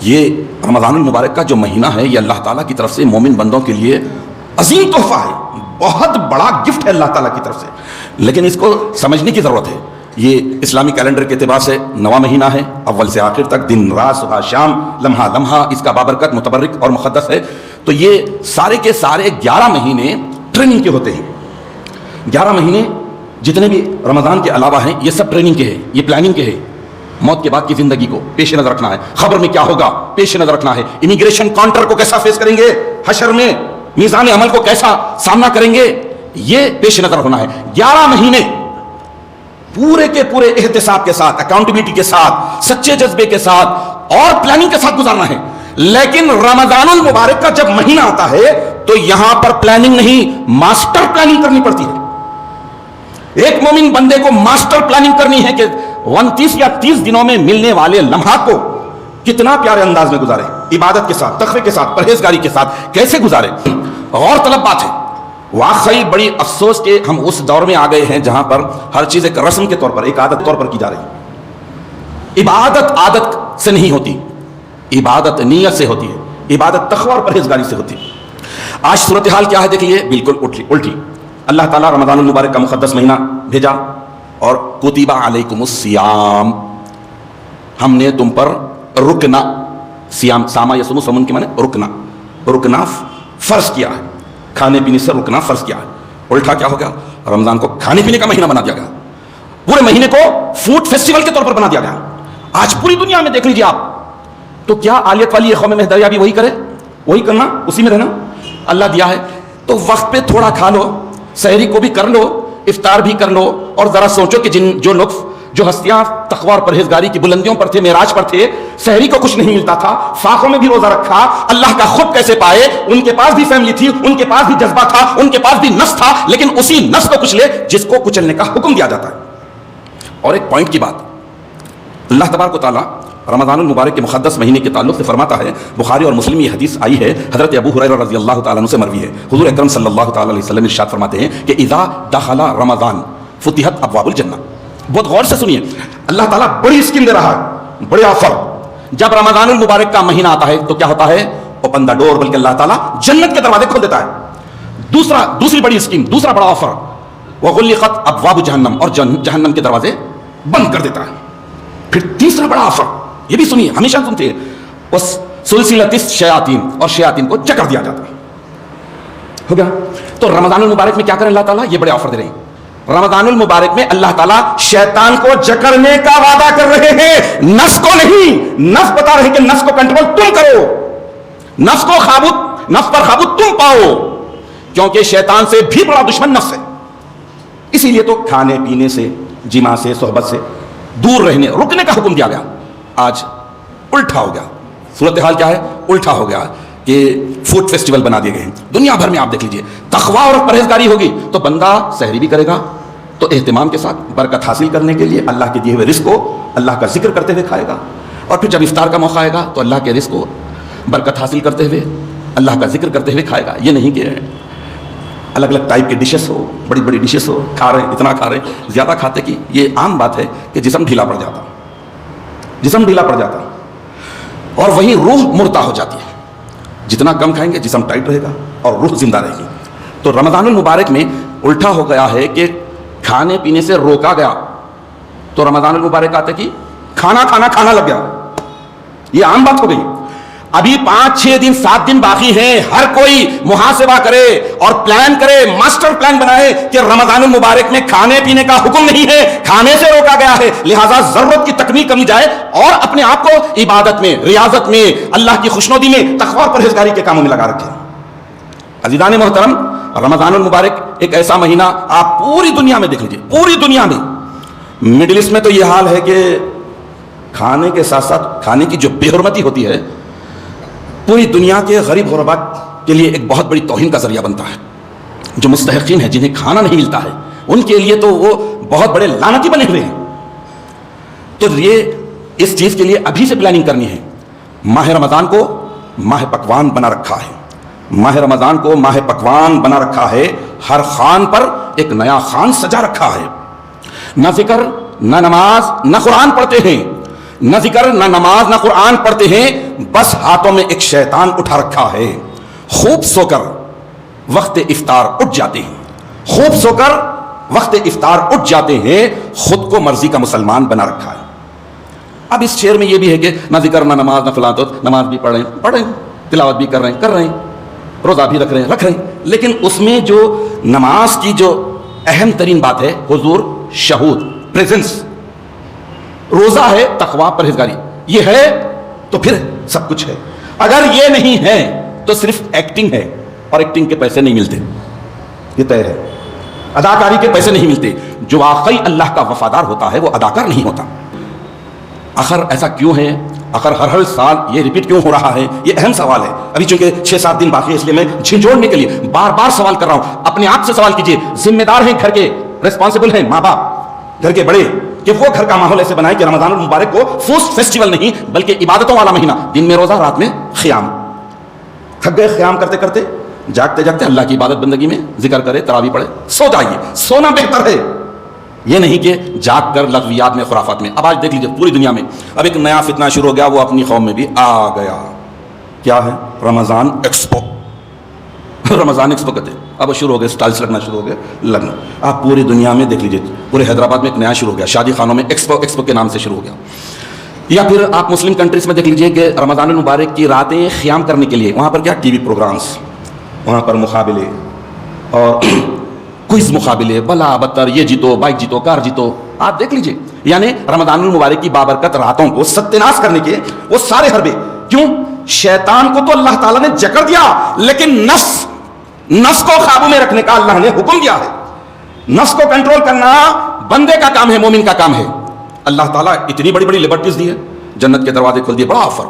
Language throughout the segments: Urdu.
یہ رمضان المبارک کا جو مہینہ ہے یہ اللہ تعالیٰ کی طرف سے مومن بندوں کے لیے عظیم تحفہ ہے، بہت بڑا گفٹ ہے اللہ تعالیٰ کی طرف سے، لیکن اس کو سمجھنے کی ضرورت ہے۔ یہ اسلامی کیلنڈر کے اعتبار سے نواں مہینہ ہے، اول سے آخر تک دن رات صبح شام لمحہ لمحہ اس کا بابرکت متبرک اور مقدس ہے۔ تو یہ سارے کے سارے 11 مہینے ٹریننگ کے ہوتے ہیں۔ 11 مہینے جتنے بھی رمضان کے علاوہ ہیں یہ سب ٹریننگ کے ہیں، یہ پلاننگ کے ہیں۔ موت کے بعد کی زندگی کو پیش نظر رکھنا ہے، خبر میں کیا ہوگا پیش نظر رکھنا ہے، امیگریشن کاؤنٹر کو کیسا فیس کریں گے، حشر میں میزان عمل کو کیسا سامنا کریں گے، یہ پیش نظر ہونا ہے۔ 11 مہینے پورے کے پورے احتساب کے ساتھ، اکاؤنٹیبلٹی کے ساتھ، سچے جذبے کے ساتھ اور پلاننگ کے ساتھ گزارنا ہے۔ لیکن رمضان المبارک کا جب مہینہ آتا ہے تو یہاں پر پلاننگ نہیں، ماسٹر پلاننگ کرنی پڑتی ہے۔ ایک مومن بندے کو ماسٹر پلاننگ کرنی ہے کہ 29 یا 30 دنوں میں ملنے والے لمحات کو کتنا پیارے انداز میں گزارے، عبادت کے ساتھ، تقوی کے ساتھ، پرہیزگاری کے ساتھ کیسے گزارے۔ غور طلب بات ہے، واقعی بڑی افسوس کہ ہم اس دور میں آ گئے ہیں جہاں پر ہر چیز ایک رسم کے طور پر، ایک عادت طور پر کی جا رہی ہے۔ عبادت عادت سے نہیں ہوتی، عبادت نیت سے ہوتی ہے، عبادت تقوی اور پرہیزگاری سے ہوتی ہے۔ آج صورتحال کیا ہے دیکھیے، بالکل الٹی۔ اللہ تعالیٰ رمضان المبارک کا مقدس مہینہ بھیجا اور کتب علیکم الصیام، ہم نے تم پر رکنا، سیام ساما یسوم سمن کے معنی رکنا فرض کیا ہے، کھانے پینے سے رکنا فرض کیا ہے۔ الٹا کیا ہو گیا، رمضان کو کھانے پینے کا مہینہ بنا دیا گیا، پورے مہینے کو فوڈ فیسٹیول کے طور پر بنا دیا گیا۔ آج پوری دنیا میں دیکھ لیجیے آپ، تو کیا آلیت والی قوم میں دریابی وہی کرے، وہی کرنا، اسی میں رہنا۔ اللہ دیا ہے تو وقت پہ تھوڑا کھا لو، سحری کو بھی کر لو، افطار بھی کر لو، اور ذرا سوچو کہ جو لطف، جو ہستیاں تقوی اور پرہیزگاری کی بلندیوں پر تھے، معراج پر تھے، سحری کو کچھ نہیں ملتا تھا، فاقوں میں بھی روزہ رکھا، اللہ کا خود کیسے پائے؟ ان کے پاس بھی فیملی تھی، ان کے پاس بھی جذبہ تھا، ان کے پاس بھی نفس تھا، لیکن اسی نفس کو کچھ لے جس کو کچلنے کا حکم دیا جاتا ہے۔ اور ایک پوائنٹ کی بات، اللہ تبارک و تعالیٰ رمضان المبارک کے مقدس مہینے کے تعلق سے فرماتا ہے، بخاری اور مسلم یہ حدیث آئی ہے، حضرت ابو ہریرہ رضی اللہ تعالیٰ عنہ سے مروی ہے، حضور اکرم صلی اللہ تعالیٰ علیہ وسلم ارشاد فرماتے ہیں کہ اذا دخل رمضان فتحت ابواب الجنہ۔ بہت غور سے سنیے، اللہ تعالیٰ بڑی اسکیم دے رہا ہے، بڑے آفر۔ جب رمضان المبارک کا مہینہ آتا ہے تو کیا ہوتا ہے، اوپن دا ڈور، بلکہ اللہ تعالیٰ جنت کے دروازے کھول دیتا ہے۔ دوسری بڑی اسکیم، دوسرا بڑا آفر، وغلقت ابواب جہنم، اور جہنم کے دروازے بند کر دیتا ہے۔ پھر تیسرا بڑا آفر، یہ بھی سنیے، ہمیشہ سنتے ہیں، اس سلسلۃ الشیاطین، اور شیاطین کو جکڑ دیا جاتا ہے۔ ہو گیا؟ تو رمضان المبارک میں کیا کریں اللہ تعالیٰ، یہ بڑے آفر دے رہے ہیں۔ رمضان المبارک میں اللہ تعالیٰ شیطان کو جکڑنے کا وعدہ کر رہے ہیں، نفس کو نہیں۔ نفس بتا رہے ہیں کہ نفس کو کنٹرول تم کرو، نفس پر قابو تم پاؤ، کیونکہ شیطان سے بھی بڑا دشمن نفس ہے۔ اسی لیے تو کھانے پینے سے، جماع سے، صحبت سے دور رہنے، رکنے کا حکم دیا گیا۔ آج الٹا ہو گیا، صورتحال کیا ہے، الٹا ہو گیا کہ فوڈ فیسٹیول بنا دیے گئے ہیں دنیا بھر میں۔ آپ دیکھ لیجئے، تقوی اور پرہیزگاری ہوگی تو بندہ سحری بھی کرے گا، تو اہتمام کے ساتھ برکت حاصل کرنے کے لیے اللہ کے دیے ہوئے رزق کو اللہ کا ذکر کرتے ہوئے کھائے گا، اور پھر جب افطار کا موقع آئے گا تو اللہ کے رزق کو برکت حاصل کرتے ہوئے اللہ کا ذکر کرتے ہوئے کھائے گا۔ یہ نہیں کہ الگ الگ ٹائپ کے ڈشز ہو، بڑی بڑی ڈشز ہو، کھا رہے ہیں، اتنا کھا رہے ہیں، زیادہ کھاتے کی یہ عام بات ہے کہ جسم ڈھیلا پڑ جاتا، جسم ڈھیلا پڑ جاتا، اور وہیں روح مردہ ہو جاتی ہے۔ جتنا کم کھائیں گے جسم ٹائٹ رہے گا اور روح زندہ رہے گی۔ تو رمضان المبارک میں الٹا ہو گیا ہے کہ کھانے پینے سے روکا گیا، تو رمضان المبارک آتے کہ کھانا لگ گیا، یہ عام بات ہو گئی۔ ابھی 5-6 دن 7 دن باقی ہیں، ہر کوئی محاسبہ کرے اور پلان کرے، ماسٹر پلان بنائے کہ رمضان المبارک میں کھانے پینے کا حکم نہیں ہے، کھانے سے روکا گیا ہے، لہٰذا ضرورت کی تکمیل کرنی جائے اور اپنے آپ کو عبادت میں، ریاضت میں، اللہ کی خوشنودی میں، تقوی اور پرہیزگاری کے کاموں میں لگا رکھے۔ عزیزان محترم، رمضان المبارک ایک ایسا مہینہ آپ پوری دنیا میں دیکھ لیجیے، پوری دنیا میں، مڈل ایسٹ میں تو یہ حال ہے کہ کھانے کے ساتھ ساتھ کھانے کی جو بے حرمتی ہوتی ہے پوری دنیا کے غریب غربا کے لیے ایک بہت بڑی توہین کا ذریعہ بنتا ہے۔ جو مستحقین ہیں، جنہیں کھانا نہیں ملتا ہے، ان کے لیے تو وہ بہت بڑے لعنتی بنے ہوئے ہیں۔ تو یہ اس چیز کے لیے ابھی سے پلاننگ کرنی ہے۔ ماہ رمضان کو ماہ پکوان بنا رکھا ہے، ماہ رمضان کو ماہ پکوان بنا رکھا ہے، ہر خان پر ایک نیا خان سجا رکھا ہے۔ نہ ذکر، نہ نماز، نہ قرآن پڑھتے ہیں، نہ ذکر نہ نماز نہ قرآن پڑھتے ہیں، بس ہاتھوں میں ایک شیطان اٹھا رکھا ہے، خوب سو کر وقت افطار اٹھ جاتے ہیں، خوب سو کر وقت افطار اٹھ جاتے ہیں، خود کو مرضی کا مسلمان بنا رکھا ہے۔ اب اس شعر میں یہ بھی ہے کہ نہ ذکر نہ نماز نہ فلاں، تو نماز بھی پڑھ رہے ہیں، تلاوت بھی کر رہے ہیں، روزہ بھی رکھ رہے ہیں، لیکن اس میں جو نماز کی جو اہم ترین بات ہے حضور، شہود، پریزنس، روزہ ہے تقویٰ، پرہیزگاری، یہ ہے تو پھر سب کچھ ہے۔ اگر یہ نہیں ہے تو صرف ایکٹنگ ہے، اور ایکٹنگ کے پیسے نہیں ملتے، یہ طے ہے، اداکاری کے پیسے نہیں ملتے۔ جو واقعی اللہ کا وفادار ہوتا ہے وہ اداکار نہیں ہوتا۔ آخر ایسا کیوں ہے؟ آخر ہر سال یہ ریپیٹ کیوں ہو رہا ہے؟ یہ اہم سوال ہے۔ ابھی چونکہ 6-7 دن باقی ہے، اس لیے میں جھنجھوڑنے کے لیے بار بار سوال کر رہا ہوں۔ اپنے آپ سے سوال کیجئے، ذمہ دار ہیں گھر کے، ریسپانسبل ہیں ماں باپ، گھر کے بڑے، کہ وہ گھر کا ماحول ایسے بنائے کہ رمضان المبارک کو فوسٹ فیسٹیول نہیں بلکہ عبادتوں والا مہینہ، دن میں روزہ، رات میں قیام۔ تھک گئے قیام کرتے کرتے، جاگتے جاگتے اللہ کی عبادت بندگی میں ذکر کرے، تراویح پڑھے، سو جائیے، سونا بہتر ہے، یہ نہیں کہ جاگ کر لغویات میں، خرافات میں۔ اب آج دیکھ لیجیے پوری دنیا میں اب ایک نیا فتنہ شروع ہو گیا، وہ اپنی قوم میں بھی آ گیا۔ کیا ہے؟ رمضان ایکسپو۔ رمضان ایکسپو کہتے ہیں، اب شروع ہو گئے، سٹائلس لگنا شروع ہو گئے، لگنا۔ آپ پوری دنیا میں دیکھ لیجیے، پورے حیدرآباد میں ایک نیا شروع ہو گیا، شادی خانوں میں ایکسپو کے نام سے شروع ہو گیا۔ یا پھر آپ مسلم کنٹریز میں دیکھ لیجیے کہ رمضان المبارک کی راتیں قیام کرنے کے لیے وہاں پر کیا ٹی وی پروگرامز، وہاں پر مقابلے اور کوئز مقابلے، بلا بدتر، یہ جیتو، بائک جیتو، کار جیتو، آپ دیکھ لیجئے۔ یعنی رمضان المبارک کی بابرکت راتوں کو ستیہ کرنے کے وہ سارے حربے، کیوں؟ شیطان کو تو اللہ تعالیٰ نے جکڑ دیا، لیکن نفس کو قابو میں رکھنے کا اللہ نے حکم دیا ہے۔ نفس کو کنٹرول کرنا بندے کا کام ہے، مومن کا کام ہے۔ اللہ تعالیٰ اتنی بڑی بڑی لبرٹیز دی ہے، جنت کے دروازے کھول دیے، بڑا آفر،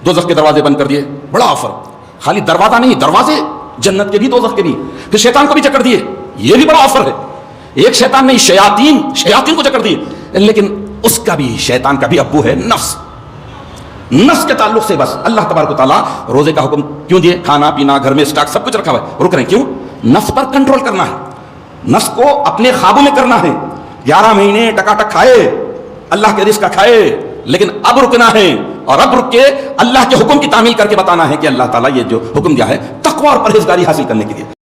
دوزخ کے دروازے بند کر دیے، بڑا آفر۔ خالی دروازہ نہیں، دروازے جنت کے بھی دوزخ کے بھی، پھر شیطان کو بھی چکر دیے، یہ بھی بڑا آفر ہے۔ ایک شیطان نہیں، شیاطین کو چکر دیے، لیکن اس کا بھی، شیطان کا بھی ابو ہے نفس کے تعلق سے بس اللہ تبارک و تعالیٰ روزے کا حکم کیوں دیے؟ کھانا پینا، گھر میں اسٹاک سب کچھ رکھا ہوا ہے، رک رہے ہیں، کیوں؟ نفس پر کنٹرول کرنا ہے، نفس کو اپنے قابو میں کرنا ہے۔ 11 مہینے ٹکاٹک کھائے، اللہ کے رزق کا کھائے، لیکن اب رکنا ہے، اور اب رک کے اللہ کے حکم کی تعمیل کر کے بتانا ہے کہ اللہ تعالیٰ یہ جو حکم دیا ہے تقویٰ اور پرہیزگاری حاصل کرنے کے لیے۔